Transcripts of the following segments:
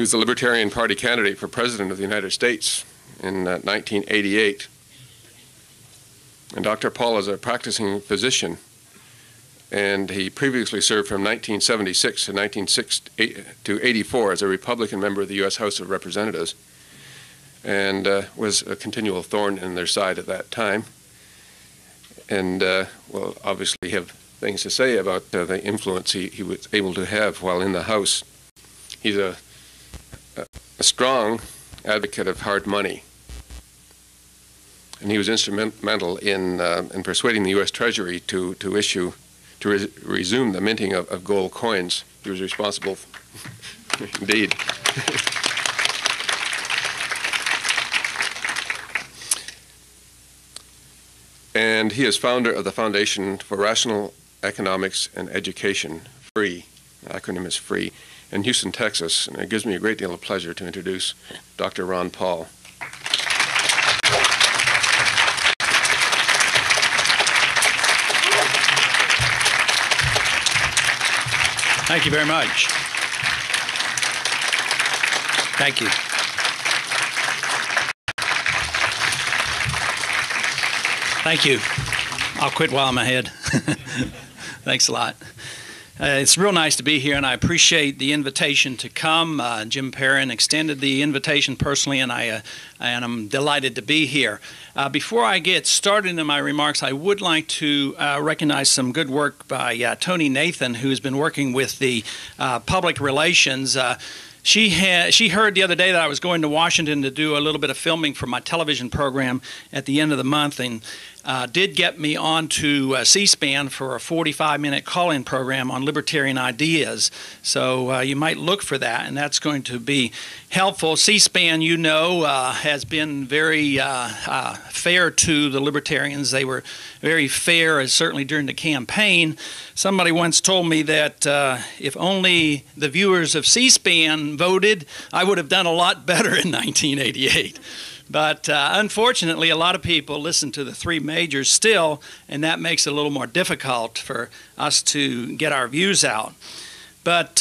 was the Libertarian Party candidate for President of the United States in 1988. And Dr. Paul is a practicing physician, and he previously served from 1976 to 1984 as a Republican member of the U.S. House of Representatives, and was a continual thorn in their side at that time. And will obviously have things to say about the influence he was able to have while in the House. He's a strong advocate of hard money, and he was instrumental in persuading the U.S. Treasury to resume the minting of gold coins. He was responsible, indeed. And he is founder of the Foundation for Rational Economics and Education, FREE. The acronym is FREE, in Houston, Texas. And it gives me a great deal of pleasure to introduce Dr. Ron Paul. Thank you very much. Thank you. Thank you. I'll quit while I'm ahead. Thanks a lot. It's real nice to be here, and I appreciate the invitation to come. Jim Perrin extended the invitation personally, and I'm delighted to be here. Before I get started in my remarks, I would like to recognize some good work by Tony Nathan, who's been working with the public relations. She heard the other day that I was going to Washington to do a little bit of filming for my television program at the end of the month, and did get me onto C-SPAN for a 45-minute call-in program on libertarian ideas. So you might look for that, and that's going to be helpful. C-SPAN, you know, has been very fair to the libertarians. They were very fair, certainly during the campaign. Somebody once told me that if only the viewers of C-SPAN voted, I would have done a lot better in 1988. But unfortunately, a lot of people listen to the three majors still, and that makes it a little more difficult for us to get our views out. But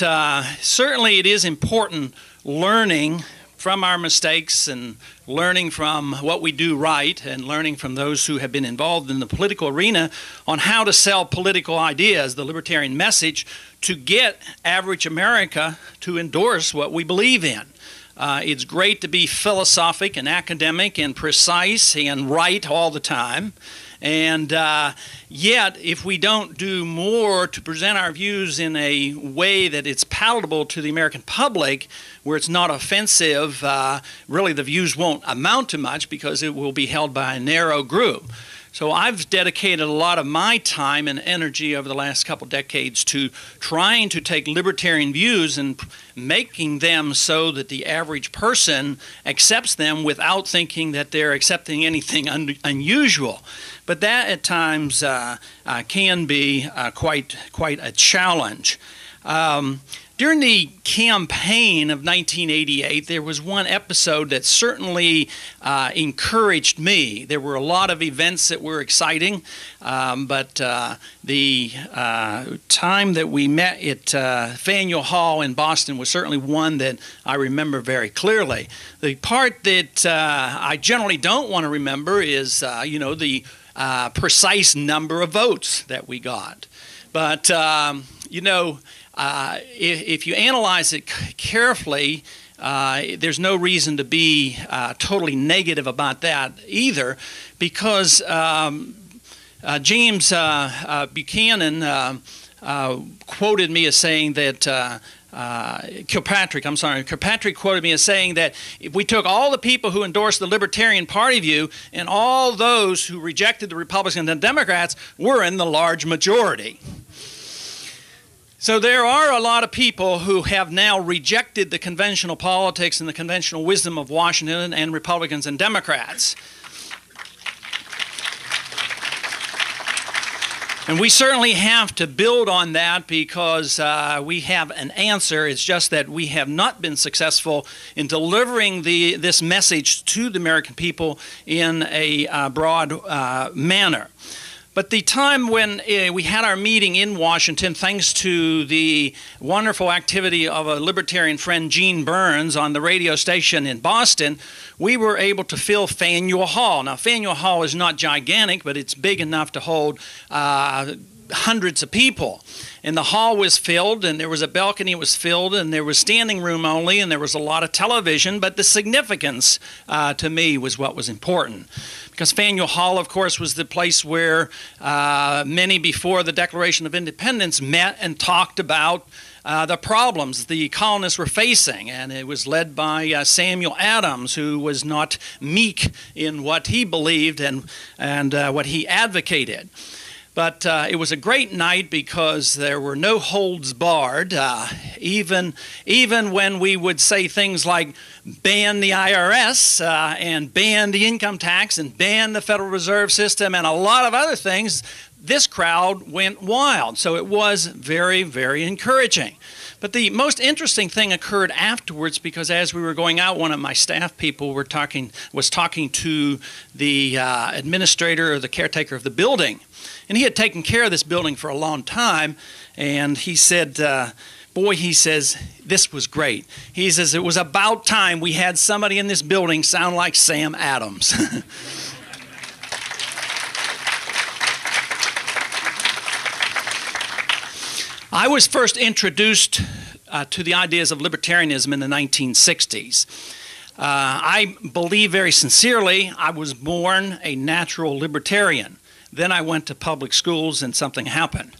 certainly it is important learning from our mistakes and learning from what we do right and learning from those who have been involved in the political arena on how to sell political ideas, the libertarian message, to get average America to endorse what we believe in. It's great to be philosophic and academic and precise and right all the time. And yet, if we don't do more to present our views in a way that it's palatable to the American public, where it's not offensive, really the views won't amount to much because it will be held by a narrow group. So I've dedicated a lot of my time and energy over the last couple decades to trying to take libertarian views and making them so that the average person accepts them without thinking that they're accepting anything unusual. But that at times can be quite a challenge. During the campaign of 1988, there was one episode that certainly encouraged me. There were a lot of events that were exciting, but the time that we met at Faneuil Hall in Boston was certainly one that I remember very clearly. The part that I generally don't want to remember is, the precise number of votes that we got. But, if you analyze it carefully, there's no reason to be totally negative about that either, because James Buchanan quoted me as saying that Kilpatrick quoted me as saying that if we took all the people who endorsed the Libertarian Party view and all those who rejected the Republicans and Democrats, we're in the large majority. So there are a lot of people who have now rejected the conventional politics and the conventional wisdom of Washington and Republicans and Democrats. And we certainly have to build on that because we have an answer. It's just that we have not been successful in delivering this message to the American people in a broad manner. But the time when we had our meeting in Washington, thanks to the wonderful activity of a libertarian friend, Gene Burns, on the radio station in Boston, we were able to fill Faneuil Hall. Now, Faneuil Hall is not gigantic, but it's big enough to hold hundreds of people. And the hall was filled, and there was a balcony that was filled, and there was standing room only, and there was a lot of television. But the significance to me was what was important. Because Faneuil Hall, of course, was the place where many before the Declaration of Independence met and talked about the problems the colonists were facing. And it was led by Samuel Adams, who was not meek in what he believed and what he advocated. But it was a great night because there were no holds barred. Even when we would say things like ban the IRS and ban the income tax and ban the Federal Reserve System and a lot of other things, this crowd went wild. So it was very, very encouraging. But the most interesting thing occurred afterwards, because as we were going out, one of my staff people was talking to the administrator or the caretaker of the building. And he had taken care of this building for a long time, and he said, boy, he says, this was great. He says, it was about time we had somebody in this building sound like Sam Adams. I was first introduced to the ideas of libertarianism in the 1960s. I believe very sincerely I was born a natural libertarian. Then I went to public schools and something happened.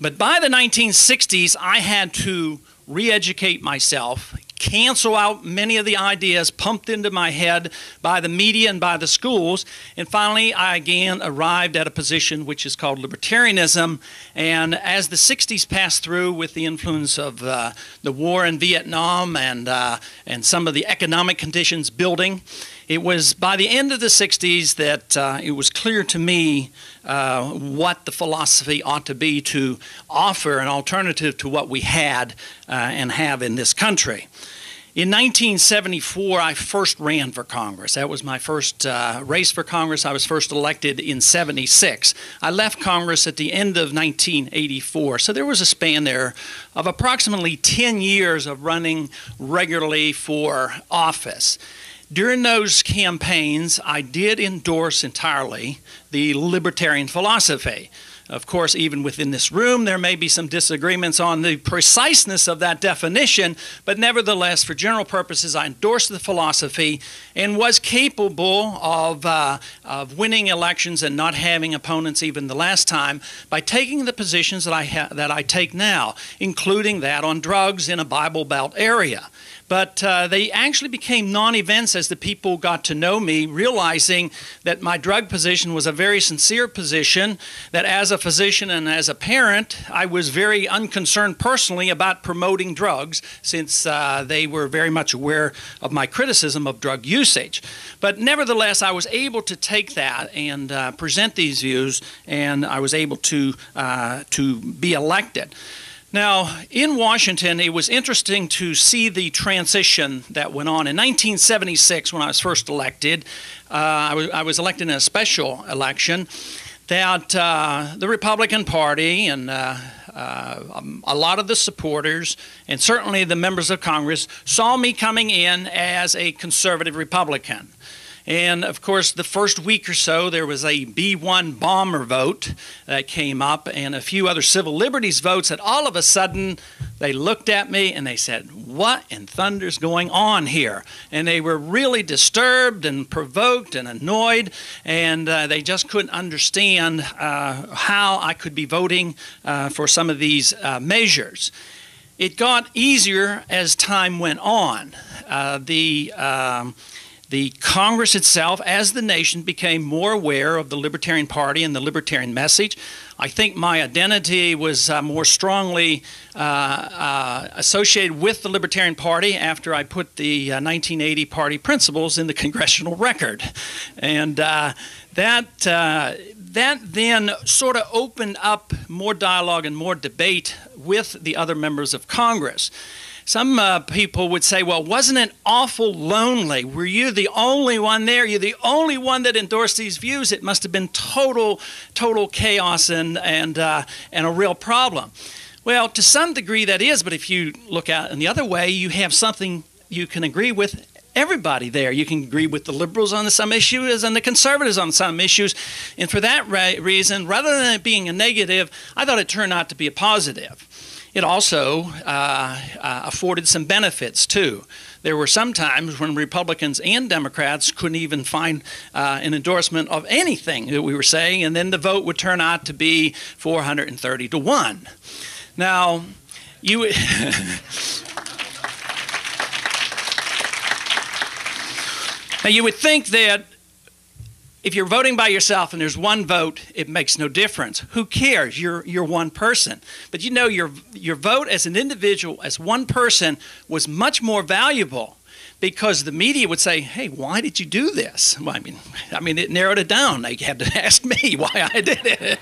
But by the 1960s, I had to re-educate myself, cancel out many of the ideas pumped into my head by the media and by the schools, and finally I again arrived at a position which is called libertarianism. And as the 60s passed through, with the influence of the war in Vietnam and some of the economic conditions building, it was by the end of the 60s that it was clear to me what the philosophy ought to be to offer an alternative to what we had and have in this country. In 1974, I first ran for Congress. That was my first race for Congress. I was first elected in '76. I left Congress at the end of 1984. So there was a span there of approximately 10 years of running regularly for office. During those campaigns, I did endorse entirely the libertarian philosophy. Of course, even within this room, there may be some disagreements on the preciseness of that definition, but nevertheless, for general purposes, I endorsed the philosophy and was capable of winning elections and not having opponents even the last time by taking the positions that I take now, including that on drugs in a Bible Belt area. But they actually became non-events as the people got to know me, realizing that my drug position was a very sincere position, that as a physician and as a parent, I was very unconcerned personally about promoting drugs, since they were very much aware of my criticism of drug usage. But nevertheless, I was able to take that and present these views, and I was able to be elected. Now, in Washington, it was interesting to see the transition that went on. In 1976, when I was first elected, I was elected in a special election, that the Republican Party and a lot of the supporters, and certainly the members of Congress, saw me coming in as a conservative Republican. And, of course, the first week or so, there was a B-1 bomber vote that came up and a few other civil liberties votes that all of a sudden they looked at me and they said, what in thunder's going on here? And they were really disturbed and provoked and annoyed, and they just couldn't understand how I could be voting for some of these measures. It got easier as time went on. The Congress itself, as the nation, became more aware of the Libertarian Party and the Libertarian message. I think my identity was more strongly associated with the Libertarian Party after I put the 1980 party principles in the congressional record. And that then sort of opened up more dialogue and more debate with the other members of Congress. some people would say, well, wasn't it awful lonely? Were you the only one there? You're the only one that endorsed these views. It must have been total chaos and a real problem. Well, to some degree that is, but if you look at it in the other way, you have something you can agree with everybody there. You can agree with the liberals on some issues and the conservatives on some issues. And for that reason, rather than it being a negative, I thought it turned out to be a positive. It also afforded some benefits, too. There were some times when Republicans and Democrats couldn't even find an endorsement of anything that we were saying, and then the vote would turn out to be 430 to 1. Now, you Now, you would think that if you're voting by yourself and there's one vote, it makes no difference. Who cares? You're one person. But you know, your vote as an individual, as one person, was much more valuable, because the media would say, hey, why did you do this? Well, I mean, it narrowed it down. They had to ask me why I did it.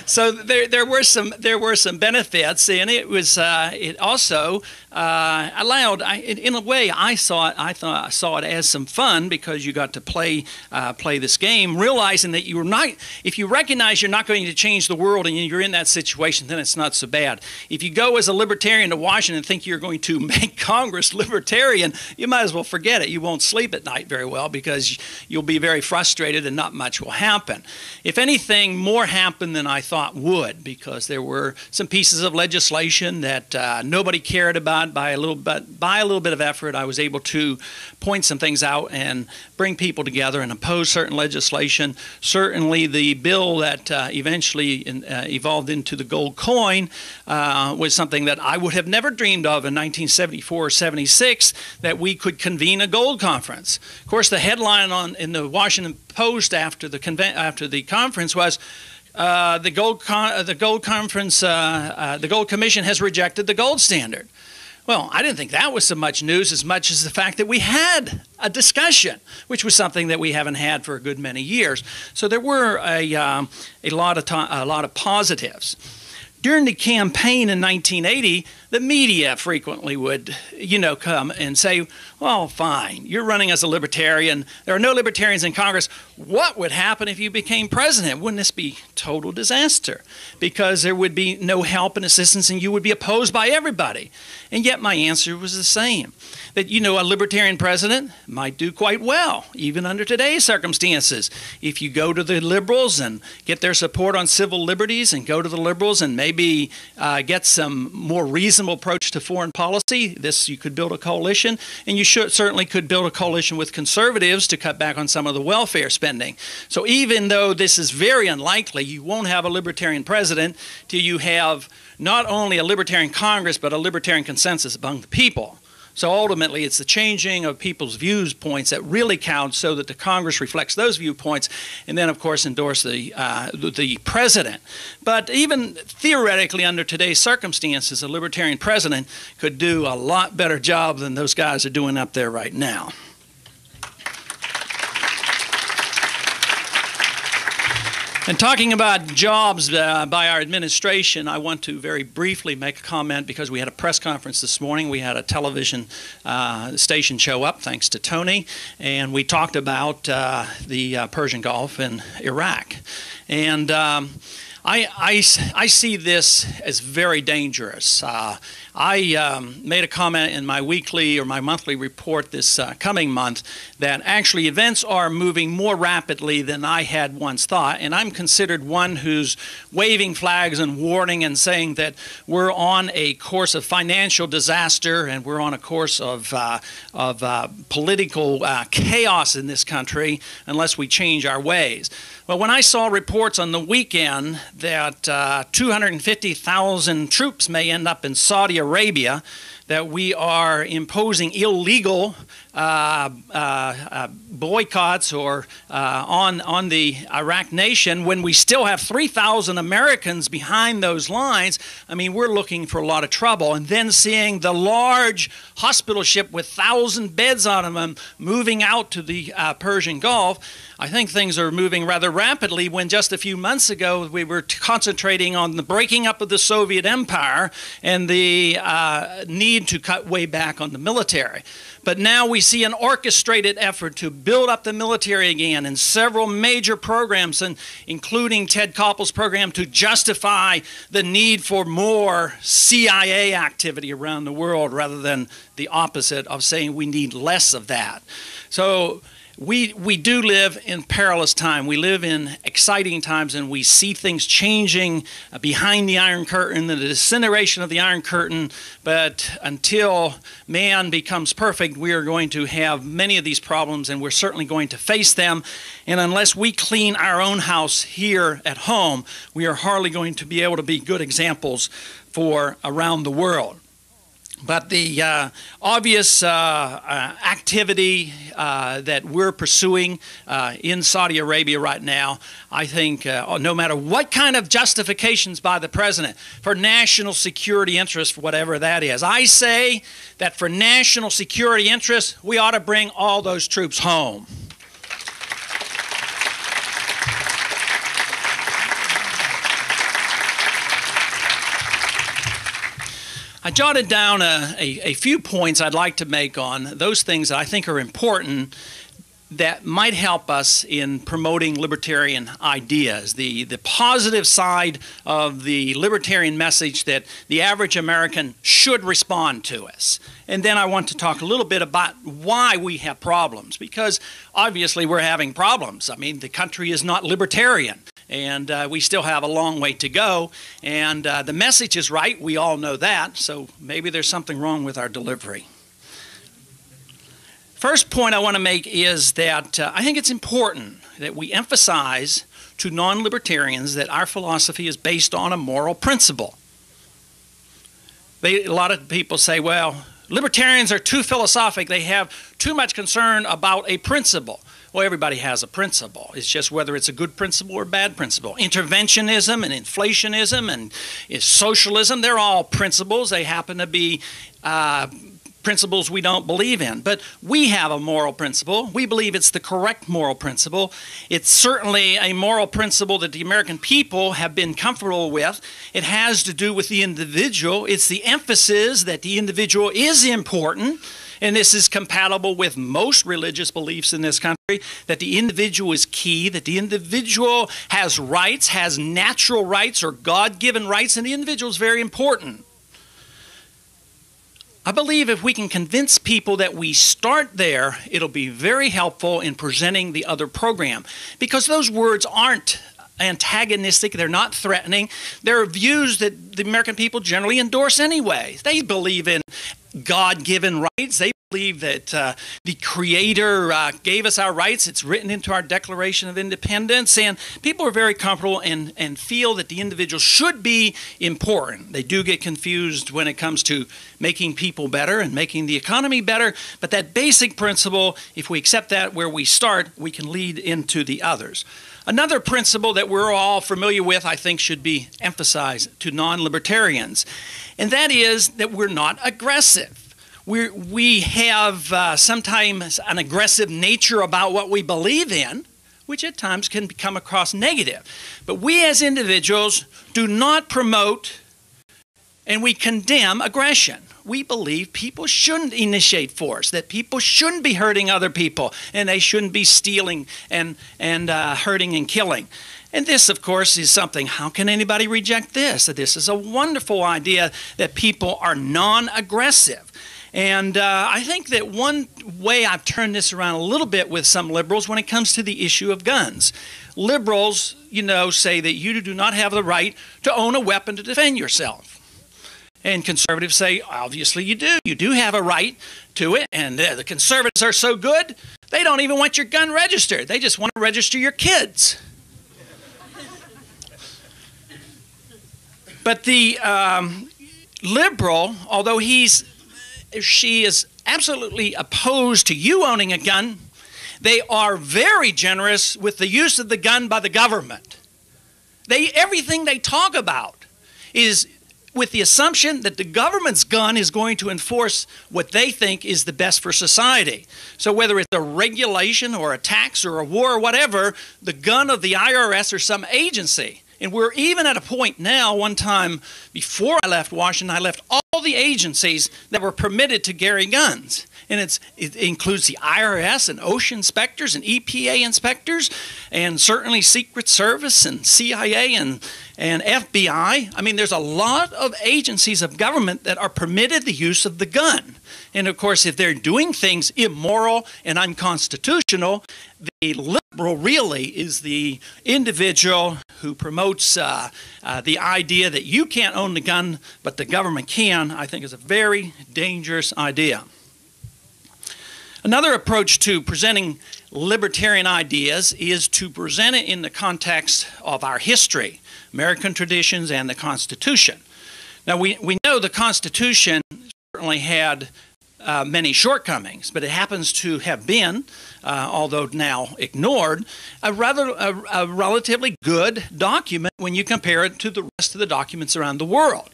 So there were some benefits, and it also allowed. In a way, I saw it as some fun, because you got to play this game, realizing that if you recognize you're not going to change the world and you're in that situation, then it's not so bad. If you go as a libertarian to Washington and think you're going to make Congress libertarian, you might as well forget it. You won't sleep at night very well, because you'll be very frustrated and not much will happen. If anything, more happened than I thought would, because there were some pieces of legislation that nobody cared about. By a little bit of effort, I was able to point some things out and bring people together and oppose certain legislation. Certainly the bill that eventually evolved into the gold coin was something that I would have never dreamed of in 1974 or 76, that we could convene a gold conference. Of course, the headline in the Washington Post after the conference was, the Gold Commission has rejected the gold standard. Well, I didn't think that was so much news as much as the fact that we had a discussion, which was something that we haven't had for a good many years. So there were a lot of positives. During the campaign in 1980, the media frequently would, come and say, well, fine, you're running as a libertarian. There are no libertarians in Congress. What would happen if you became president? Wouldn't this be total disaster? Because there would be no help and assistance, and you would be opposed by everybody. And yet my answer was the same, that, a libertarian president might do quite well, even under today's circumstances. If you go to the liberals and get their support on civil liberties, and go to the liberals and maybe get some more reasonable approach to foreign policy, you could build a coalition, and you certainly could build a coalition with conservatives to cut back on some of the welfare spending. So even though this is very unlikely, you won't have a libertarian president till you have not only a libertarian Congress, but a libertarian consensus among the people. So ultimately, it's the changing of people's viewpoints that really counts, so that the Congress reflects those viewpoints, and then, of course, endorse the president. But even theoretically, under today's circumstances, a libertarian president could do a lot better job than those guys are doing up there right now. And talking about jobs by our administration, I want to very briefly make a comment, because we had a press conference this morning. We had a television station show up, thanks to Tony, and we talked about the Persian Gulf and Iraq. And I see this as very dangerous. I made a comment in my weekly or my monthly report this coming month that actually events are moving more rapidly than I had once thought, and I'm considered one who's waving flags and warning and saying that we're on a course of financial disaster, and we're on a course of political chaos in this country unless we change our ways. Well, when I saw reports on the weekend that 250,000 troops may end up in Saudi Arabia, that we are imposing illegal boycotts or on the Iraq nation, when we still have 3,000 Americans behind those lines, I mean, we're looking for a lot of trouble. And then seeing the large hospital ship with 1,000 beds on them moving out to the Persian Gulf, I think things are moving rather rapidly, when just a few months ago we were concentrating on the breaking up of the Soviet Empire and the need to cut way back on the military. But now we see an orchestrated effort to build up the military again, and several major programs, including Ted Koppel's program to justify the need for more CIA activity around the world, rather than the opposite of saying we need less of that. So we do live in perilous time. We live in exciting times, and we see things changing behind the Iron Curtain, the disintegration of the Iron Curtain. But until man becomes perfect, we are going to have many of these problems, and we're certainly going to face them. And unless we clean our own house here at home, we are hardly going to be able to be good examples for around the world. But the obvious activity that we're pursuing in Saudi Arabia right now, I think no matter what kind of justifications by the president for national security interests, whatever that is, I say that for national security interests, we ought to bring all those troops home. I jotted down a few points I'd like to make on those things that I think are important that might help us in promoting libertarian ideas, the positive side of the libertarian message that the average American should respond to us. And then I want to talk a little bit about why we have problems, because obviously we're having problems. I mean, the country is not libertarian, and we still have a long way to go. And the message is right, we all know that, so maybe there's something wrong with our delivery. First point I want to make is that I think it's important that we emphasize to non-libertarians that our philosophy is based on a moral principle. A lot of people say, well, libertarians are too philosophic. They have too much concern about a principle. Well, everybody has a principle. It's just whether it's a good principle or a bad principle. Interventionism and inflationism and socialism, they're all principles. They happen to be principles we don't believe in. But we have a moral principle. We believe it's the correct moral principle. It's certainly a moral principle that the American people have been comfortable with. It has to do with the individual. It's the emphasis that the individual is important. And this is compatible with most religious beliefs in this country, that the individual is key, that the individual has rights, has natural rights or God-given rights, and the individual is very important. I believe if we can convince people that we start there, it'll be very helpful in presenting the other program, because those words aren't antagonistic, they're not threatening. They're views that the American people generally endorse anyway. They believe in God-given rights. They believe that the Creator gave us our rights. It's written into our Declaration of Independence, and people are very comfortable and feel that the individual should be important. They do get confused when it comes to making people better and making the economy better, but that basic principle, if we accept that where we start, we can lead into the others. Another principle that we're all familiar with, I think, should be emphasized to non-libertarians, and that is that we're not aggressive. We have sometimes an aggressive nature about what we believe in, which at times can come across negative. But we as individuals do not promote and we condemn aggression. We believe people shouldn't initiate force, that people shouldn't be hurting other people, and they shouldn't be stealing and hurting and killing. And this, of course, is something, how can anybody reject this? That this is a wonderful idea that people are non-aggressive. And I think that one way I've turned this around a little bit with some liberals when it comes to the issue of guns. Liberals, say that you do not have the right to own a weapon to defend yourself. And conservatives say, obviously you do. You do have a right to it. And the conservatives are so good, they don't even want your gun registered. They just want to register your kids. But the liberal, although she is absolutely opposed to you owning a gun. They are very generous with the use of the gun by the government. Everything they talk about is with the assumption that the government's gun is going to enforce what they think is the best for society. So whether it's a regulation or a tax or a war or whatever, the gun of the IRS or some agency. And we're even at a point now, one time before I left Washington, I left all the agencies that were permitted to carry guns. And it includes the IRS and OSHA inspectors and EPA inspectors and certainly Secret Service and CIA and FBI. I mean, there's a lot of agencies of government that are permitted the use of the gun. And of course, if they're doing things immoral and unconstitutional, the liberal really is the individual who promotes the idea that you can't own the gun, but the government can. I think is a very dangerous idea. Another approach to presenting libertarian ideas is to present it in the context of our history, American traditions, and the Constitution. Now, we know the Constitution certainly had many shortcomings, but it happens to have been, although now ignored, a relatively good document when you compare it to the rest of the documents around the world.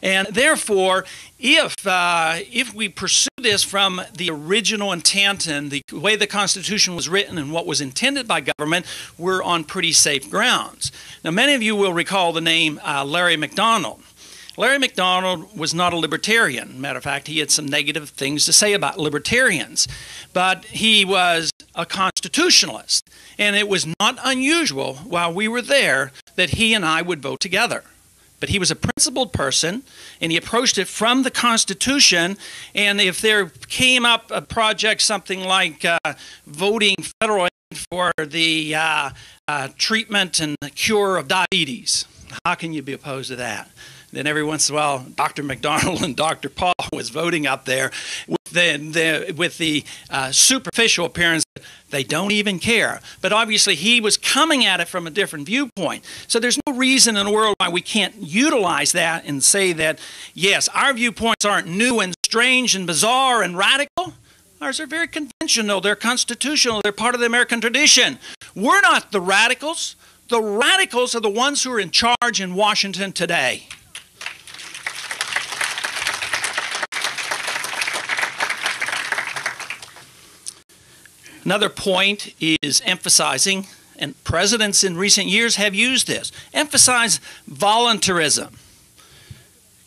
And therefore, if we pursue this from the original intent and the way the Constitution was written and what was intended by government, we're on pretty safe grounds. Now, many of you will recall the name Larry McDonald. Larry McDonald was not a libertarian. Matter of fact, he had some negative things to say about libertarians. But he was a constitutionalist. And it was not unusual while we were there that he and I would vote together. But he was a principled person, and he approached it from the Constitution. And if there came up a project, something like voting federal aid for the treatment and the cure of diabetes, how can you be opposed to that? Then every once in a while, Dr. McDonald and Dr. Paul was voting up there with the superficial appearance that they don't even care. But obviously, he was coming at it from a different viewpoint. So there's no reason in the world why we can't utilize that and say that, yes, our viewpoints aren't new and strange and bizarre and radical. Ours are very conventional. They're constitutional. They're part of the American tradition. We're not the radicals. The radicals are the ones who are in charge in Washington today. Another point is emphasizing, and presidents in recent years have used this, emphasize voluntarism.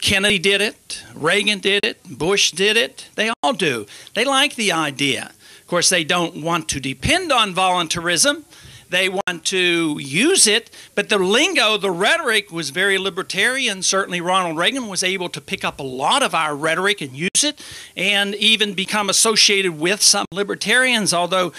Kennedy did it, Reagan did it, Bush did it, they all do. They like the idea. Of course, they don't want to depend on voluntarism. They want to use it, but the lingo, the rhetoric was very libertarian. Certainly Ronald Reagan was able to pick up a lot of our rhetoric and use it and even become associated with some libertarians, although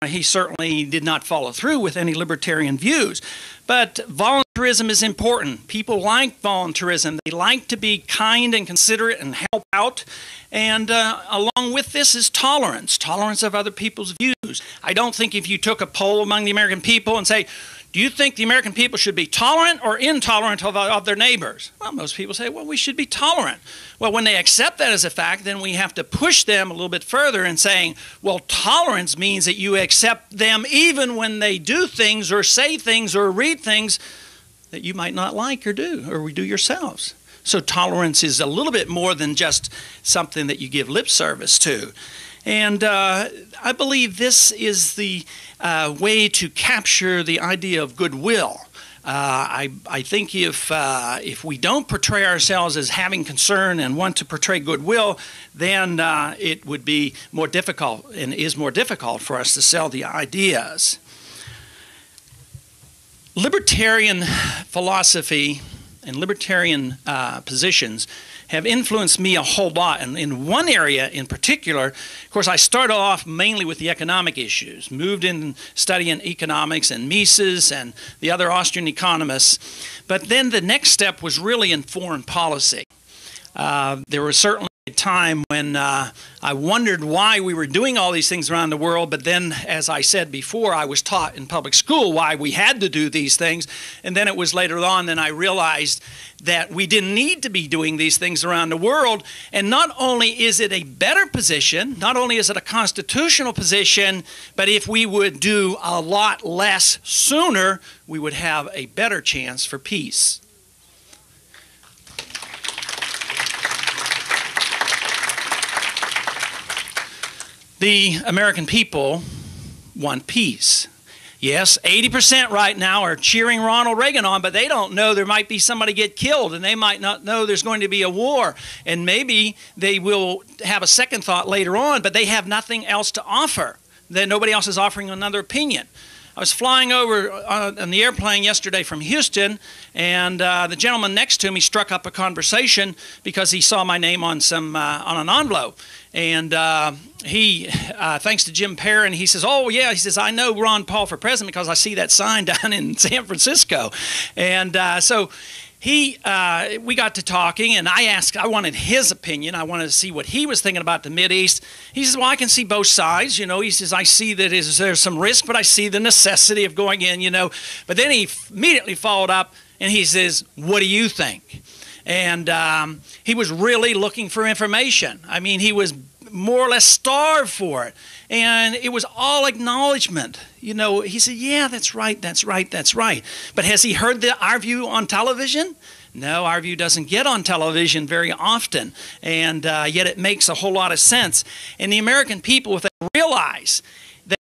he certainly did not follow through with any libertarian views. But voluntarism is important. People like voluntarism. They like to be kind and considerate and help out. And along with this is tolerance, tolerance of other people's views. I don't think if you took a poll among the American people and say, do you think the American people should be tolerant or intolerant of their neighbors? Well, most people say, well, we should be tolerant. Well, when they accept that as a fact, then we have to push them a little bit further in saying, well, tolerance means that you accept them even when they do things or say things or read things that you might not like or do yourselves. So tolerance is a little bit more than just something that you give lip service to. And I believe this is the way to capture the idea of goodwill. I think if we don't portray ourselves as having concern and want to portray goodwill, then it would be more difficult and is more difficult for us to sell the ideas. Libertarian philosophy and libertarian positions have influenced me a whole lot. And in one area in particular, of course, I started off mainly with the economic issues, moved in studying economics and Mises and the other Austrian economists. But then the next step was really in foreign policy. There were certainly time when I wondered why we were doing all these things around the world, but then, as I said before, I was taught in public school why we had to do these things, and then it was later on that I realized that we didn't need to be doing these things around the world. And not only is it a better position, not only is it a constitutional position, but if we would do a lot less sooner, we would have a better chance for peace. The American people want peace. Yes, 80% right now are cheering Ronald Reagan on, but they don't know there might be somebody get killed, and they might not know there's going to be a war. And maybe they will have a second thought later on, but they have nothing else to offer. Then nobody else is offering another opinion. I was flying over on the airplane yesterday from Houston, and the gentleman next to me struck up a conversation because he saw my name on an envelope. And he, thanks to Jim Perrin, he says, "Oh yeah," he says, "I know Ron Paul for president because I see that sign down in San Francisco." And so we got to talking, and I wanted his opinion. I wanted to see what he was thinking about the Mideast. He says, "Well, I can see both sides, you know." He says, "I see that there's some risk, but I see the necessity of going in, you know." But then he immediately followed up, and he says, "What do you think?" And he was really looking for information. I mean, he was more or less starved for it. And it was all acknowledgement. You know, he said, "Yeah, that's right, that's right, that's right." But has he heard our view on television? No, our view doesn't get on television very often. And yet it makes a whole lot of sense. And the American people, if they realize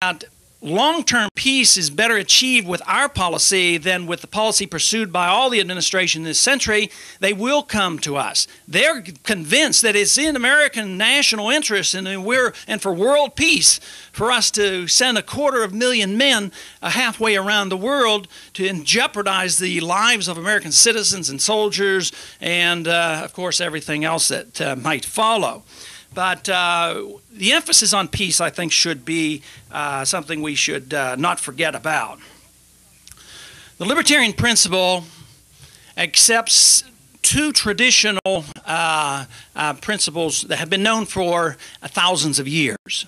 that long-term peace is better achieved with our policy than with the policy pursued by all the administration this century, they will come to us. They're convinced that it's in American national interest and for world peace for us to send 250,000 men halfway around the world to jeopardize the lives of American citizens and soldiers and, of course, everything else that might follow. But the emphasis on peace, I think, should be something we should not forget about. The libertarian principle accepts two traditional principles that have been known for thousands of years.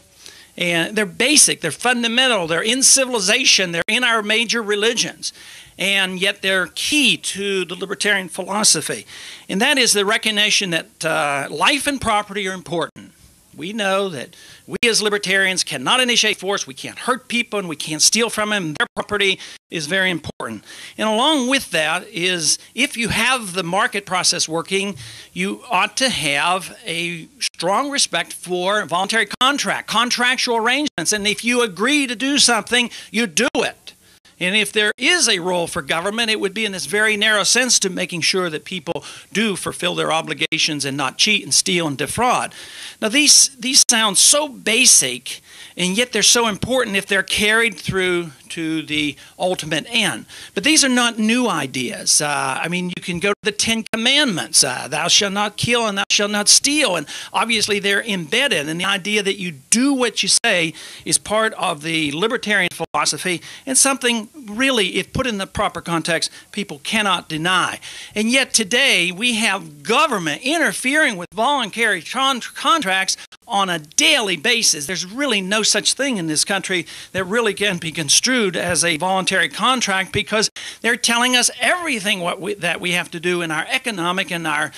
And they're basic, they're fundamental, they're in civilization, they're in our major religions. And yet they're key to the libertarian philosophy. And that is the recognition that life and property are important. We know that we as libertarians cannot initiate force, we can't hurt people, and we can't steal from them. Their property is very important. And along with that is, if you have the market process working, you ought to have a strong respect for voluntary contractual arrangements. And if you agree to do something, you do it. And if there is a role for government, it would be in this very narrow sense to making sure that people do fulfill their obligations and not cheat and steal and defraud. Now, these sound so basic, and yet they're so important if they're carried through to the ultimate end. But these are not new ideas. I mean, you can go to the Ten Commandments, thou shalt not kill and thou shalt not steal, and obviously they're embedded, and the idea that you do what you say is part of the libertarian philosophy, and something really, if put in the proper context, people cannot deny. And yet today we have government interfering with voluntary contracts on a daily basis. There's really no such thing in this country that really can be construed as a voluntary contract, because they're telling us everything that we have to do in our economic and our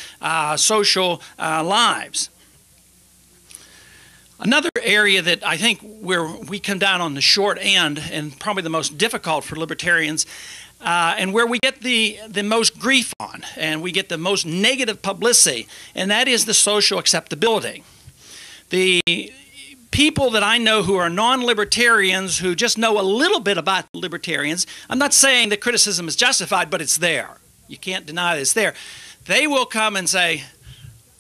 social lives. Another area that I think where we come down on the short end, and probably the most difficult for libertarians, and where we get the most grief on, and we get the most negative publicity, and that is the social acceptability. The people that I know who are non-libertarians, who just know a little bit about libertarians, I'm not saying that criticism is justified, but it's there. You can't deny that it's there. They will come and say,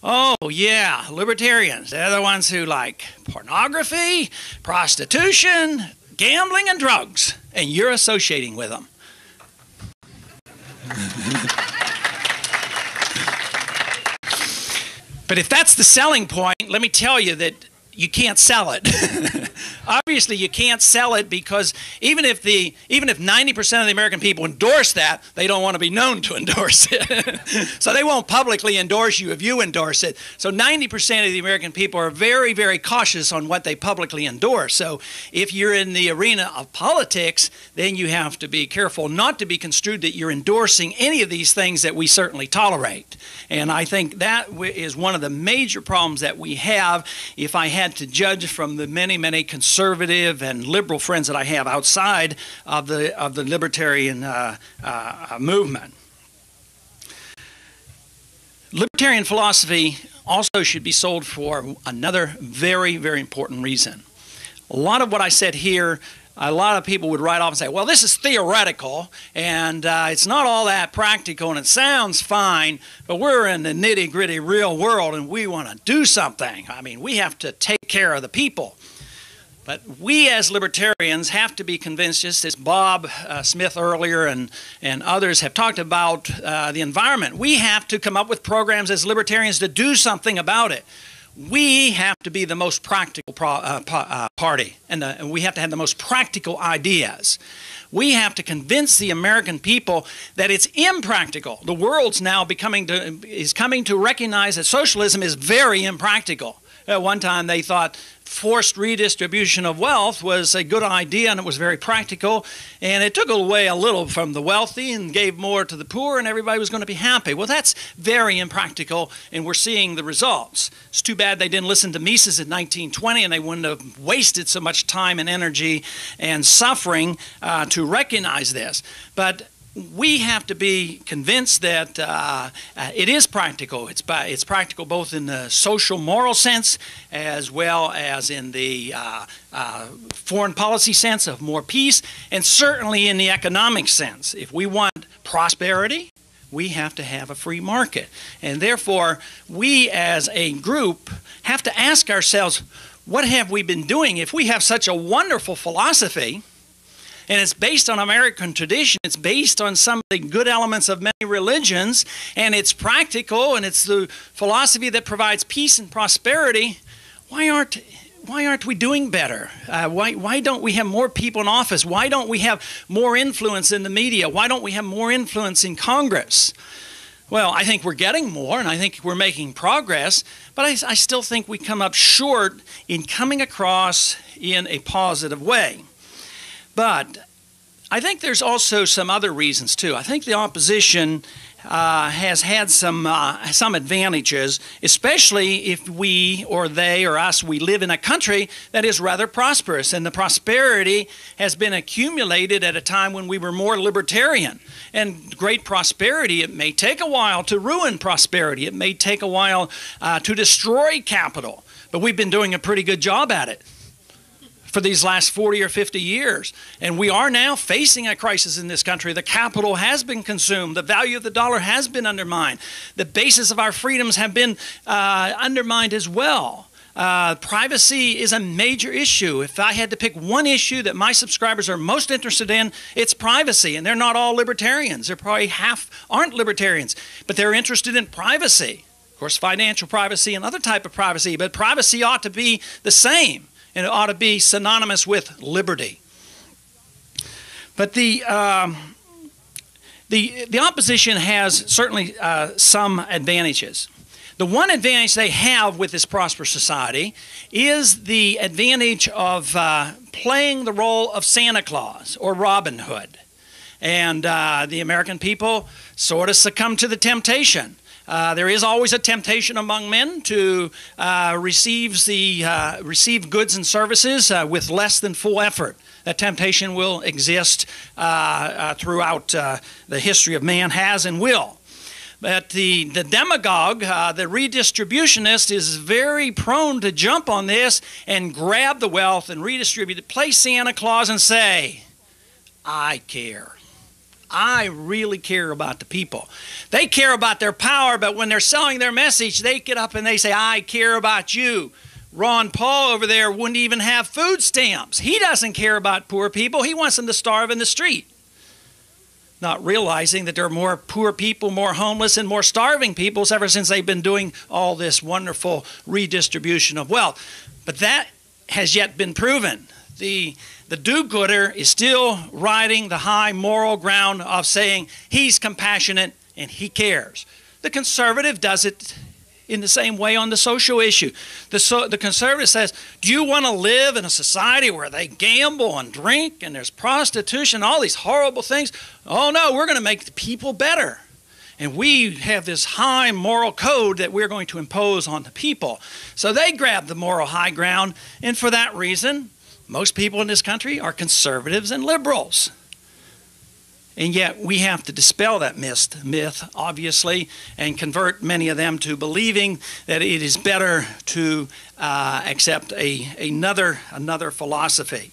"Oh, yeah, libertarians, they're the ones who like pornography, prostitution, gambling, and drugs, and you're associating with them." But if that's the selling point, let me tell you that you can't sell it. Obviously, you can't sell it because even if 90% of the American people endorse that, they don't want to be known to endorse it. So they won't publicly endorse you if you endorse it. So 90% of the American people are very, very cautious on what they publicly endorse. So if you're in the arena of politics, then you have to be careful not to be construed that you're endorsing any of these things that we certainly tolerate. And I think that is one of the major problems that we have. If I had to judge from the many, many conservative and liberal friends that I have outside of the libertarian movement. Libertarian philosophy also should be sold for another very, very important reason. A lot of what I said here, a lot of people would write off and say, well, this is theoretical, and it's not all that practical, and it sounds fine, but we're in the nitty-gritty real world, and we want to do something. I mean, we have to take care of the people. But we as libertarians have to be convinced, just as Bob Smith earlier and others have talked about the environment, we have to come up with programs as libertarians to do something about it. We have to be the most practical party, and we have to have the most practical ideas. We have to convince the American people that it's impractical. The world's now coming to recognize that socialism is very impractical. At one time they thought forced redistribution of wealth was a good idea and it was very practical, and it took away a little from the wealthy and gave more to the poor, and everybody was going to be happy. Well, that's very impractical, and we're seeing the results. It's too bad they didn't listen to Mises in 1920, and they wouldn't have wasted so much time and energy and suffering to recognize this. But we have to be convinced that it is practical. It's practical both in the social moral sense as well as in the foreign policy sense of more peace, and certainly in the economic sense. If we want prosperity, we have to have a free market. And therefore, we as a group have to ask ourselves, what have we been doing? If we have such a wonderful philosophy, and it's based on American tradition, it's based on some of the good elements of many religions, and it's practical, and it's the philosophy that provides peace and prosperity, why aren't we doing better? Why don't we have more people in office? Why don't we have more influence in the media? Why don't we have more influence in Congress? Well, I think we're getting more, and I think we're making progress, but I still think we come up short in coming across in a positive way. But I think there's also some other reasons too. I think the opposition has had some advantages, especially if we or they or us, we live in a country that is rather prosperous, and the prosperity has been accumulated at a time when we were more libertarian. And great prosperity, it may take a while to ruin prosperity. It may take a while to destroy capital, but we've been doing a pretty good job at it for these last 40 or 50 years. And we are now facing a crisis in this country. The capital has been consumed. The value of the dollar has been undermined. The basis of our freedoms have been undermined as well. Privacy is a major issue. If I had to pick one issue that my subscribers are most interested in, it's privacy. And they're not all libertarians. They're probably half aren't libertarians, but they're interested in privacy. Of course, financial privacy and other type of privacy, but privacy ought to be the same. And it ought to be synonymous with liberty. But the opposition has certainly some advantages. The one advantage they have with this prosperous society is the advantage of playing the role of Santa Claus or Robin Hood. And the American people sort of succumb to the temptation. There is always a temptation among men to receive goods and services with less than full effort. That temptation will exist throughout the history of man, has and will. But the demagogue, the redistributionist, is very prone to jump on this and grab the wealth and redistribute it, play Santa Claus and say, I care. I really care about the people. They care about their power, but when they're selling their message, they get up and they say, I care about you. Ron Paul over there wouldn't even have food stamps. He doesn't care about poor people. He wants them to starve in the street. Not realizing that there are more poor people, more homeless, and more starving people ever since they've been doing all this wonderful redistribution of wealth. But that has yet been proven. The do-gooder is still riding the high moral ground of saying he's compassionate and he cares. The conservative does it in the same way on the social issue. The conservative says, do you want to live in a society where they gamble and drink and there's prostitution, all these horrible things? Oh no, we're going to make the people better. And we have this high moral code that we're going to impose on the people. So they grab the moral high ground, and for that reason, most people in this country are conservatives and liberals. And yet we have to dispel that myth, obviously, and convert many of them to believing that it is better to accept another philosophy.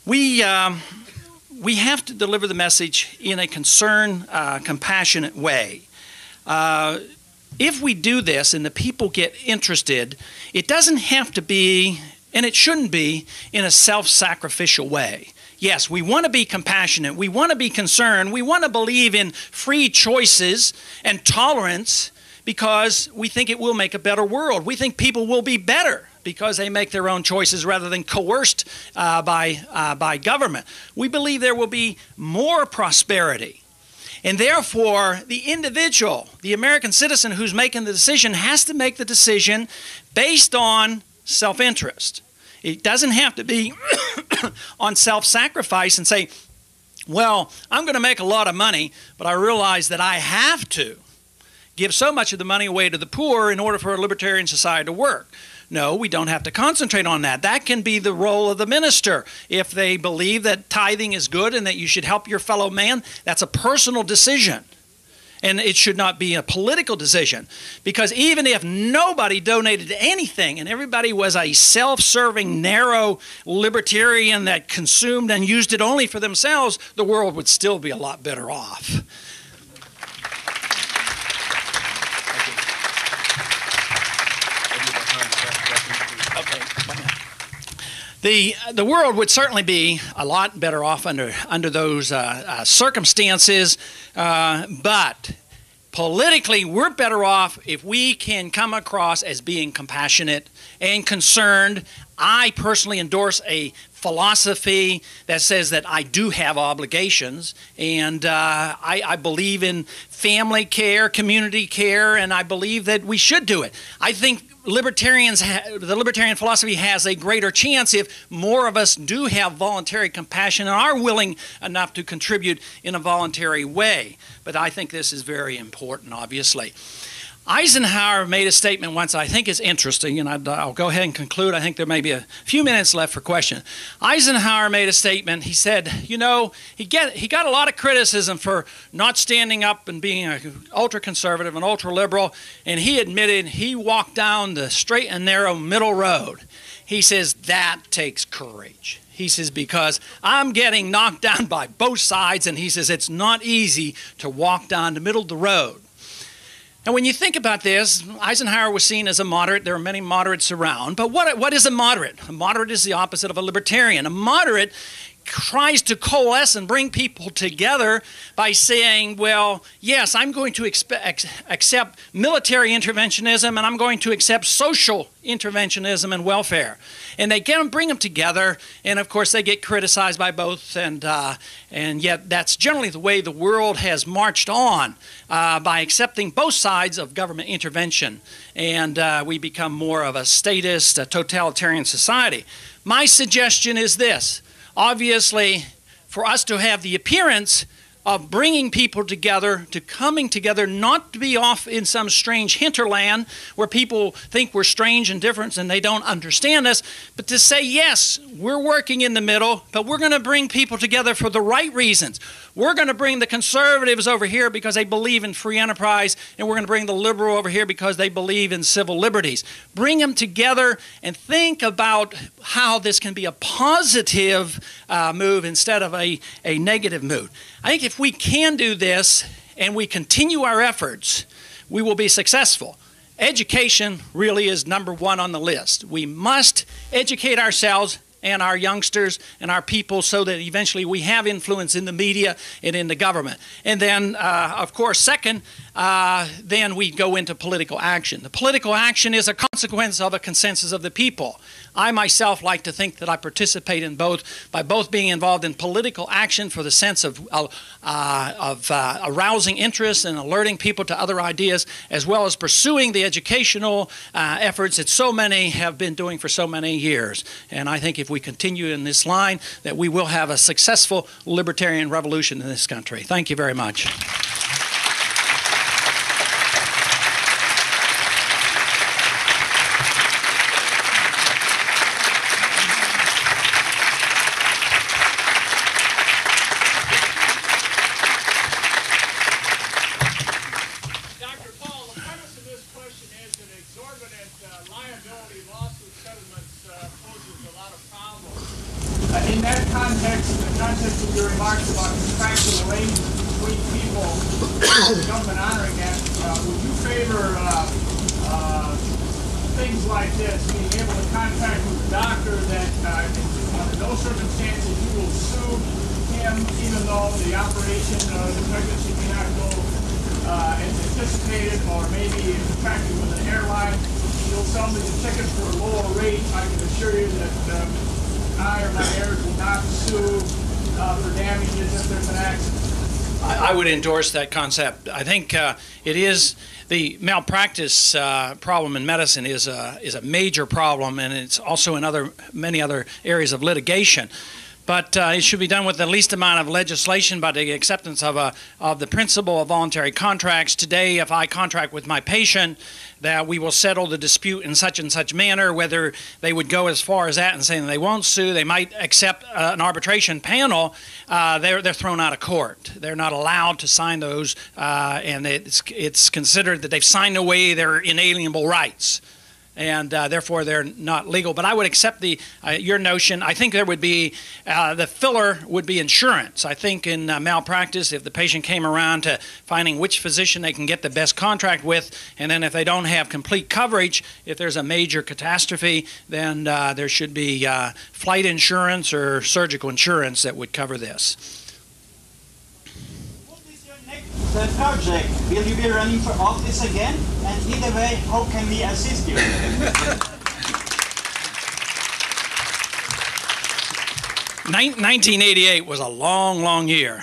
We have to deliver the message in a concerned, compassionate way. If we do this and the people get interested, it doesn't have to be, and it shouldn't be, in a self-sacrificial way. Yes, we want to be compassionate, we want to be concerned, we want to believe in free choices and tolerance because we think it will make a better world. We think people will be better because they make their own choices rather than coerced by government. We believe there will be more prosperity. And therefore, the individual, the American citizen who's making the decision has to make the decision based on self-interest. It doesn't have to be on self-sacrifice and say, well, I'm going to make a lot of money, but I realize that I have to give so much of the money away to the poor in order for a libertarian society to work. No, we don't have to concentrate on that. That can be the role of the minister. If they believe that tithing is good and that you should help your fellow man, that's a personal decision. And it should not be a political decision. Because even if nobody donated anything and everybody was a self-serving, narrow libertarian that consumed and used it only for themselves, the world would still be a lot better off. The world would certainly be a lot better off under those circumstances, but politically we're better off if we can come across as being compassionate and concerned. I personally endorse a philosophy that says that I do have obligations, and I believe in family care, community care, and I believe that we should do it. I think the libertarian philosophy has a greater chance if more of us do have voluntary compassion and are willing enough to contribute in a voluntary way. But I think this is very important, obviously. Eisenhower made a statement once I think is interesting, and I'll go ahead and conclude. I think there may be a few minutes left for questions. Eisenhower made a statement. He said, you know, he got a lot of criticism for not standing up and being an ultra-conservative and ultra-liberal, and he admitted he walked down the straight and narrow middle road. He says, that takes courage. He says, because I'm getting knocked down by both sides, and he says it's not easy to walk down the middle of the road. And when you think about this, Eisenhower was seen as a moderate. There are many moderates around. But what is a moderate? A moderate is the opposite of a libertarian. A moderate tries to coalesce and bring people together by saying, well, yes, I'm going to accept military interventionism and I'm going to accept social interventionism and welfare. And they bring them together, and of course they get criticized by both, and yet that's generally the way the world has marched on, by accepting both sides of government intervention, and we become more of a statist, a totalitarian society. My suggestion is this. Obviously, for us to have the appearance of bringing people together, to coming together, not to be off in some strange hinterland where people think we're strange and different and they don't understand us, but to say, yes, we're working in the middle, but we're going to bring people together for the right reasons. We're going to bring the conservatives over here because they believe in free enterprise, and we're going to bring the liberal over here because they believe in civil liberties. Bring them together and think about how this can be a positive move instead of a negative move. I think if we can do this and we continue our efforts, we will be successful. Education really is number one on the list. We must educate ourselves and our youngsters and our people so that eventually we have influence in the media and in the government. And then, of course, second, then we go into political action. The political action is a consequence of a consensus of the people. I myself like to think that I participate in both by both being involved in political action for the sense of arousing interest and alerting people to other ideas, as well as pursuing the educational efforts that so many have been doing for so many years. And I think if we continue in this line, that we will have a successful libertarian revolution in this country. Thank you very much. In that context, in the context of your remarks about contractual arrangements between people, the government honoring that, would you favor things like this, being able to contract with a doctor that under no circumstances you will sue him even though the operation of the pregnancy may not go as anticipated, or maybe contracting with an airline, you'll sell me the ticket for a lower rate. I can assure you that I or my heirs will not sue for damages if there's an accident. I would endorse that concept. I think it is the malpractice problem in medicine is a major problem, and it's also in many other areas of litigation. But it should be done with the least amount of legislation by the acceptance of the principle of voluntary contracts. Today, if I contract with my patient that we will settle the dispute in such and such manner, whether they would go as far as that and saying they won't sue, they might accept an arbitration panel, they're thrown out of court. They're not allowed to sign those, and it's considered that they've signed away their inalienable rights. And therefore they're not legal. But I would accept your notion. I think there would be, the filler would be insurance. I think in malpractice, if the patient came around to finding which physician they can get the best contract with, and then if they don't have complete coverage, if there's a major catastrophe, then there should be flight insurance or surgical insurance that would cover this. The project, will you be running for office again? And either way, how can we assist you? 1988 was a long, long year.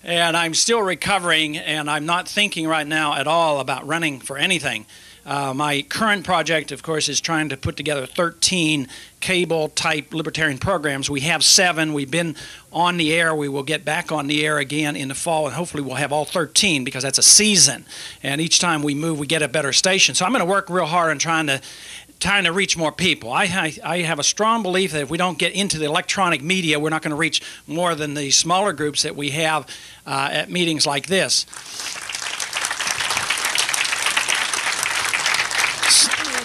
And I'm still recovering, and I'm not thinking right now at all about running for anything. My current project, of course, is trying to put together 13 cable-type libertarian programs. We have 7. We've been on the air. We will get back on the air again in the fall, and hopefully we'll have all 13 because that's a season. And each time we move, we get a better station. So I'm going to work real hard on trying to reach more people. I have a strong belief that if we don't get into the electronic media, we're not going to reach more than the smaller groups that we have at meetings like this.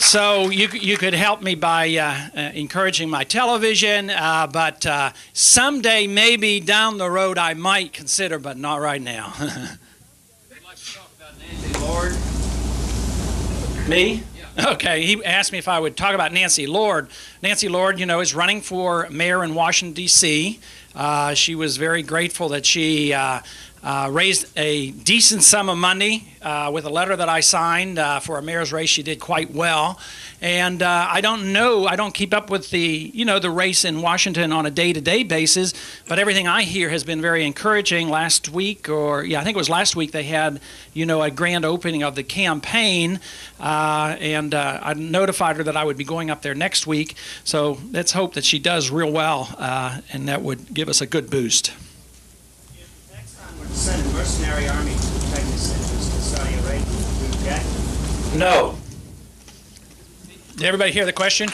So you could help me by encouraging my television, but someday, maybe down the road, I might consider, but not right now. I'd like to talk about Nancy Lord. Me? Okay, he asked me if I would talk about Nancy Lord. Nancy Lord, you know, is running for mayor in Washington, D.C. She was very grateful that she raised a decent sum of money with a letter that I signed for a mayor's race. She did quite well. And I don't keep up with the race in Washington on a day-to-day basis, but everything I hear has been very encouraging. Last week, I think it was last week, they had, a grand opening of the campaign, and I notified her that I would be going up there next week. So let's hope that she does real well, and that would give us a good boost. If Exxon were to send a mercenary army to protect its interests in Saudi Arabia, would you object? No. Did everybody hear the question?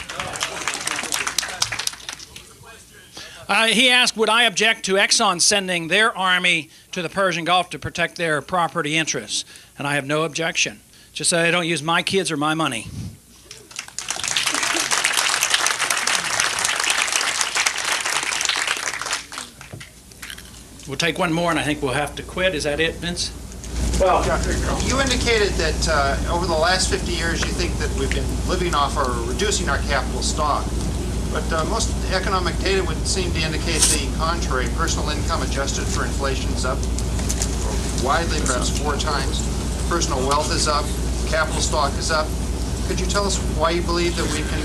He asked, would I object to Exxon sending their army to the Persian Gulf to protect their property interests? And I have no objection. Just so they don't use my kids or my money. We'll take one more, and I think we'll have to quit. Is that it, Vince? Well, you indicated that over the last 50 years you think that we've been living off or reducing our capital stock. But most economic data would seem to indicate the contrary. Personal income adjusted for inflation is up widely, perhaps 4 times. Personal wealth is up. Capital stock is up. Could you tell us why you believe that we can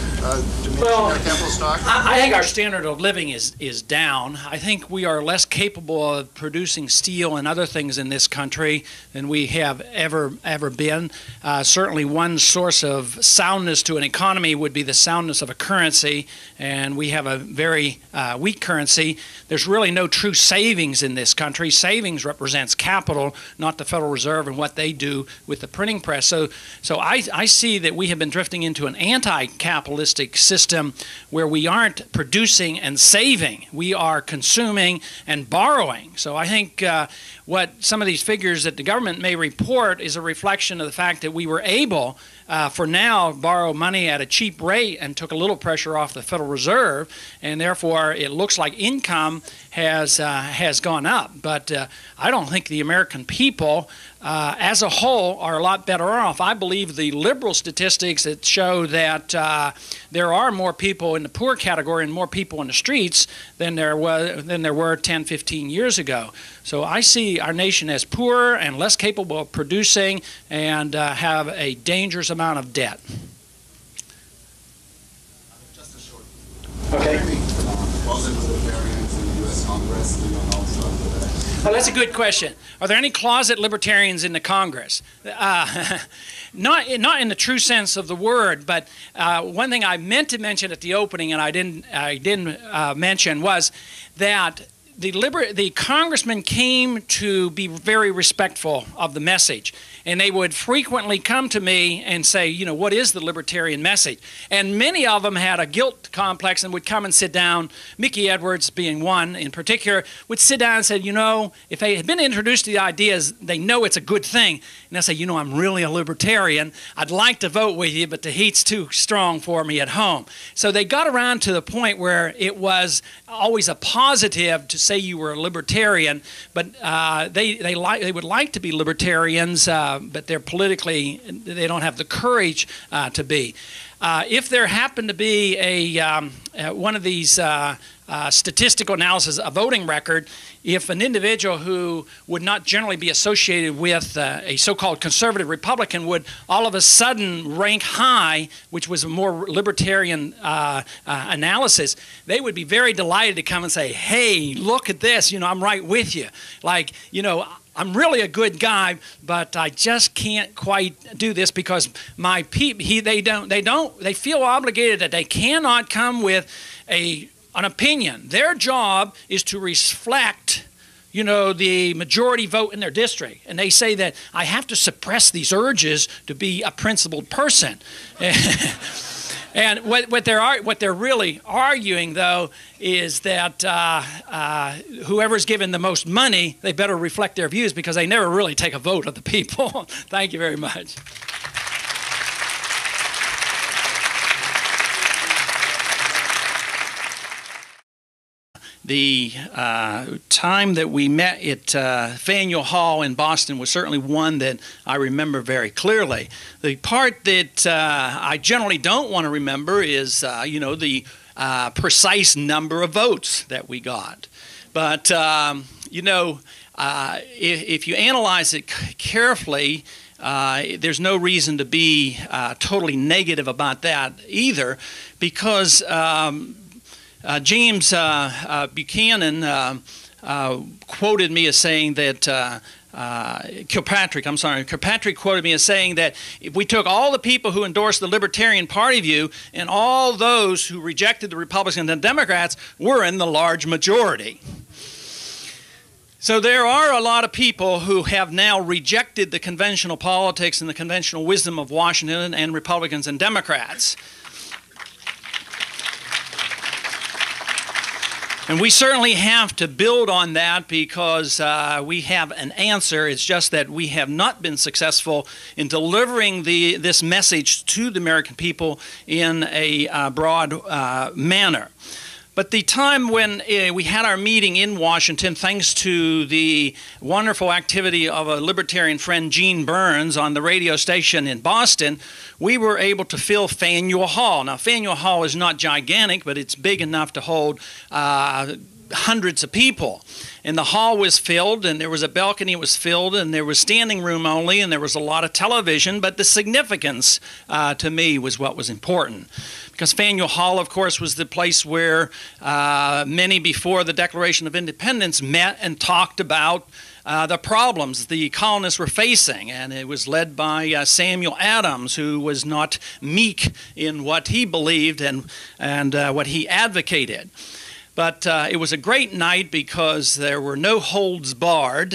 diminish our capital stock? I think our standard of living is down. I think we are less capable of producing steel and other things in this country than we have ever been. Certainly one source of soundness to an economy would be the soundness of a currency, and we have a very weak currency. There's really no true savings in this country. Savings represents capital, not the Federal Reserve and what they do with the printing press. So I see that we have been drifting into an anti-capitalistic system where we aren't producing and saving. We are consuming and borrowing. So I think what some of these figures that the government may report is a reflection of the fact that we were able for now borrow money at a cheap rate and took a little pressure off the Federal Reserve, and therefore it looks like income has gone up. But I don't think the American people as a whole are a lot better off. I believe the liberal statistics that show that there are more people in the poor category and more people in the streets than there were 10, 15 years ago. So I see our nation as poorer and less capable of producing and have a dangerous amount of debt. Just a short. Okay. Was it libertarians in the U.S. Congress? Do you know also? Oh, that's a good question. Are there any closet libertarians in the Congress? Not in the true sense of the word, but one thing I meant to mention at the opening and I didn't mention was that the congressmen came to be very respectful of the message, and they would frequently come to me and say, you know, what is the libertarian message? And many of them had a guilt complex and would come and sit down. Mickey Edwards, being one in particular, would sit down and say, you know, if they had been introduced to the ideas, they know it's a good thing. And they'll say, you know, I'm really a libertarian. I'd like to vote with you, but the heat's too strong for me at home. So they got around to the point where it was always a positive to say you were a libertarian, but they would like to be libertarians, but they don't have the courage to be. If there happened to be one of these statistical analysis, a voting record, if an individual who would not generally be associated with a so-called conservative Republican would all of a sudden rank high, which was a more libertarian analysis, they would be very delighted to come and say, hey, look at this, you know, I'm right with you. Like, you know, I'm really a good guy, but I just can't quite do this because my people, they feel obligated that they cannot come with an opinion. Their job is to reflect, you know, the majority vote in their district. And they say that I have to suppress these urges to be a principled person. And what they're really arguing, though, is that whoever's given the most money, they better reflect their views because they never really take a vote of the people. Thank you very much. The time that we met at Faneuil Hall in Boston was certainly one that I remember very clearly. The part that I generally don't want to remember is, you know, the precise number of votes that we got. But, you know, if you analyze it carefully, there's no reason to be totally negative about that either, because James Buchanan quoted me as saying that Kilpatrick quoted me as saying that if we took all the people who endorsed the Libertarian Party view and all those who rejected the Republicans and Democrats, we're in the large majority. So there are a lot of people who have now rejected the conventional politics and the conventional wisdom of Washington and Republicans and Democrats. And we certainly have to build on that because we have an answer. It's just that we have not been successful in delivering this message to the American people in a broad manner. But the time when we had our meeting in Washington, thanks to the wonderful activity of a libertarian friend, Gene Burns, on the radio station in Boston, we were able to fill Faneuil Hall. Now, Faneuil Hall is not gigantic, but it's big enough to hold hundreds of people. And the hall was filled, and there was a balcony, it was filled, and there was standing room only, and there was a lot of television, but the significance to me was what was important. Because Faneuil Hall, of course, was the place where many before the Declaration of Independence met and talked about the problems the colonists were facing, and it was led by Samuel Adams, who was not meek in what he believed and what he advocated. But it was a great night because there were no holds barred.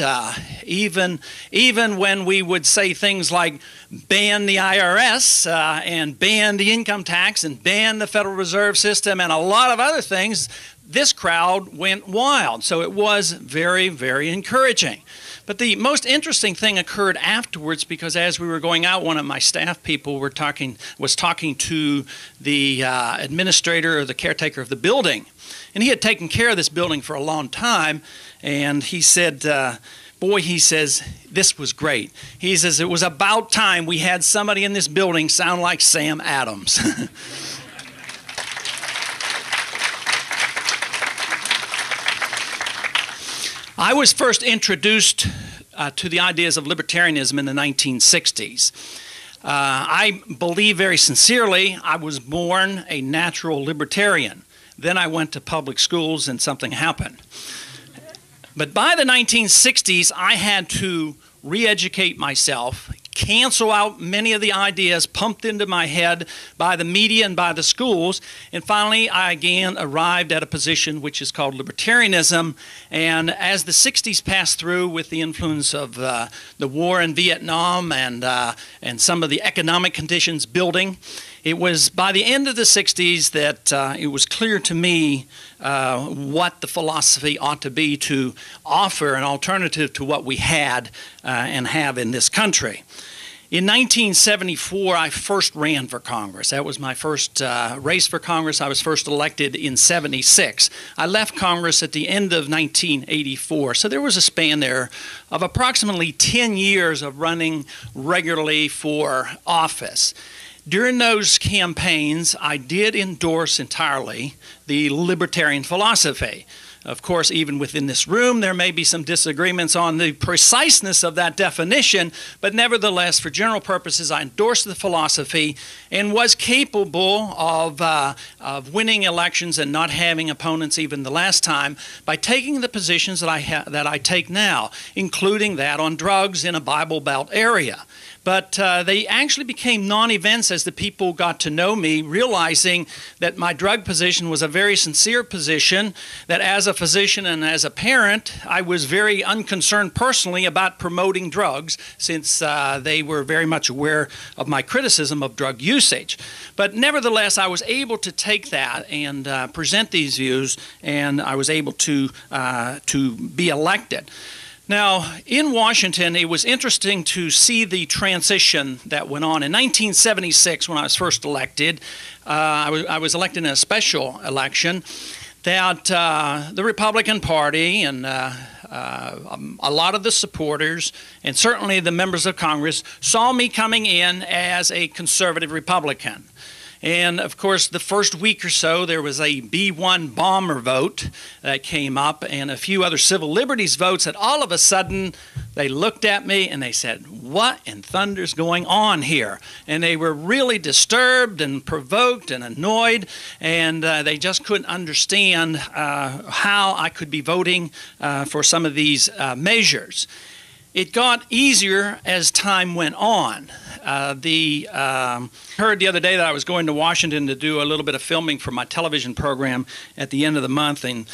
Even when we would say things like ban the IRS and ban the income tax and ban the Federal Reserve System and a lot of other things, this crowd went wild. So it was very, very encouraging. But the most interesting thing occurred afterwards, because as we were going out, one of my staff people was talking to the administrator or the caretaker of the building. And he had taken care of this building for a long time, and he said, boy, he says, this was great. He says, it was about time we had somebody in this building sound like Sam Adams. I was first introduced to the ideas of libertarianism in the 1960s. I believe very sincerely I was born a natural libertarian. Then I went to public schools and something happened. But by the 1960s, I had to re-educate myself, cancel out many of the ideas pumped into my head by the media and by the schools, and finally I again arrived at a position which is called libertarianism. And as the 60s passed through with the influence of the war in Vietnam and some of the economic conditions building, it was by the end of the 60s that it was clear to me what the philosophy ought to be to offer an alternative to what we had and have in this country. In 1974, I first ran for Congress. That was my first race for Congress. I was first elected in '76. I left Congress at the end of 1984. So there was a span there of approximately 10 years of running regularly for office. During those campaigns, I did endorse entirely the libertarian philosophy. Of course, even within this room, there may be some disagreements on the preciseness of that definition, but nevertheless, for general purposes, I endorsed the philosophy and was capable of winning elections and not having opponents even the last time by taking the positions that I take now, including that on drugs in a Bible Belt area. But they actually became non-events as the people got to know me, realizing that my drug position was a very sincere position, that as a physician and as a parent, I was very unconcerned personally about promoting drugs, since they were very much aware of my criticism of drug usage. But nevertheless, I was able to take that and present these views, and I was able to be elected. Now, in Washington, it was interesting to see the transition that went on. In 1976, when I was first elected, I was elected in a special election, that the Republican Party and a lot of the supporters, and certainly the members of Congress, saw me coming in as a conservative Republican. And, of course, the first week or so, there was a B-1 bomber vote that came up and a few other civil liberties votes that all of a sudden they looked at me and they said, what in thunder's going on here? And they were really disturbed and provoked and annoyed, and they just couldn't understand how I could be voting for some of these measures. It got easier as time went on. Heard the other day that I was going to Washington to do a little bit of filming for my television program at the end of the month, and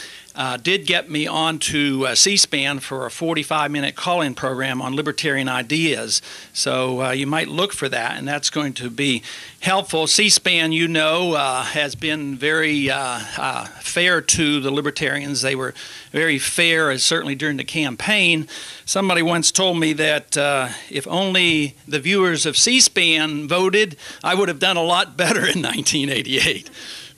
did get me onto C-SPAN for a 45-minute call-in program on libertarian ideas. So you might look for that, and that's going to be helpful. C-SPAN, you know, has been very fair to the libertarians. They were very fair, certainly during the campaign. Somebody once told me that if only the viewers of C-SPAN voted, I would have done a lot better in 1988.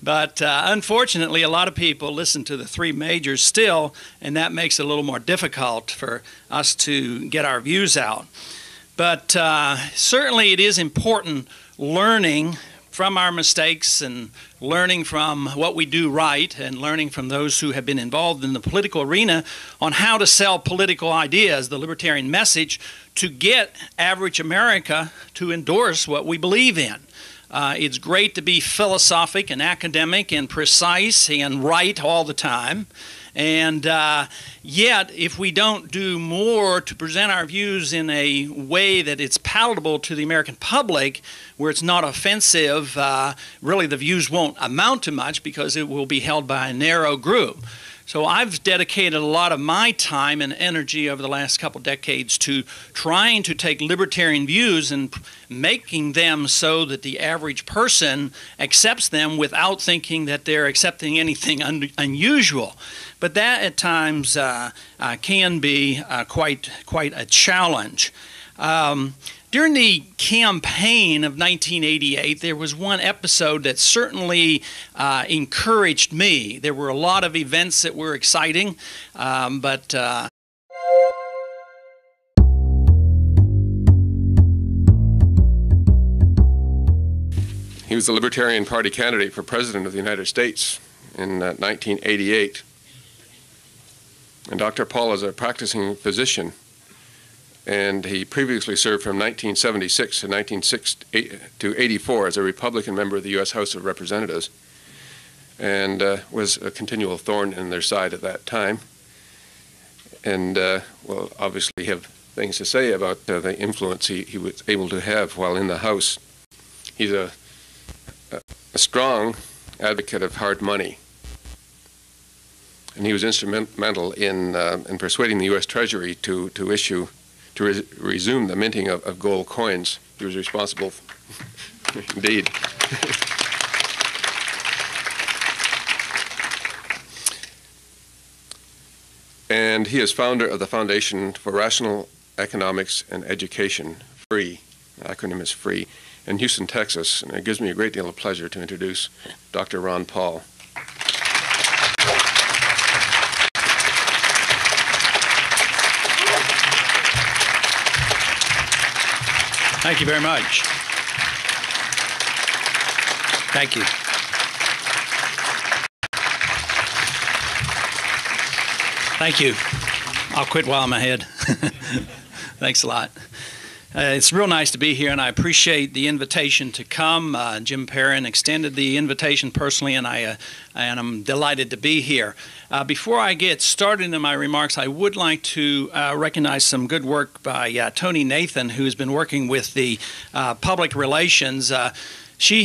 But unfortunately, a lot of people listen to the three majors still, and that makes it a little more difficult for us to get our views out. But certainly it is important learning from our mistakes and learning from what we do right and learning from those who have been involved in the political arena on how to sell political ideas, the libertarian message, to get average America to endorse what we believe in. It's great to be philosophic and academic and precise and right all the time. And yet, if we don't do more to present our views in a way that it's palatable to the American public, where it's not offensive, really the views won't amount to much because it will be held by a narrow group. So I've dedicated a lot of my time and energy over the last couple decades to trying to take libertarian views and making them so that the average person accepts them without thinking that they're accepting anything unusual. But that at times can be quite a challenge. During the campaign of 1988, there was one episode that certainly encouraged me. There were a lot of events that were exciting, but He was the Libertarian Party candidate for President of the United States in 1988. And Dr. Paul is a practicing physician, and he previously served from 1976 to 1984 as a Republican member of the U.S. House of Representatives, and was a continual thorn in their side at that time. And will obviously have things to say about the influence he was able to have while in the House. He's a strong advocate of hard money, and he was instrumental in persuading the U.S. Treasury to resume the minting of gold coins. He was responsible, indeed. And he is founder of the Foundation for Rational Economics and Education, FREE. The acronym is FREE, in Houston, Texas. And it gives me a great deal of pleasure to introduce Dr. Ron Paul. thank you very much. Thank you. Thank you. I'll quit while I'm ahead. Thanks a lot. It's real nice to be here, and I appreciate the invitation to come. Jim Perrin extended the invitation personally, and I'm delighted to be here. Before I get started in my remarks, I would like to recognize some good work by Tony Nathan, who's been working with the public relations. She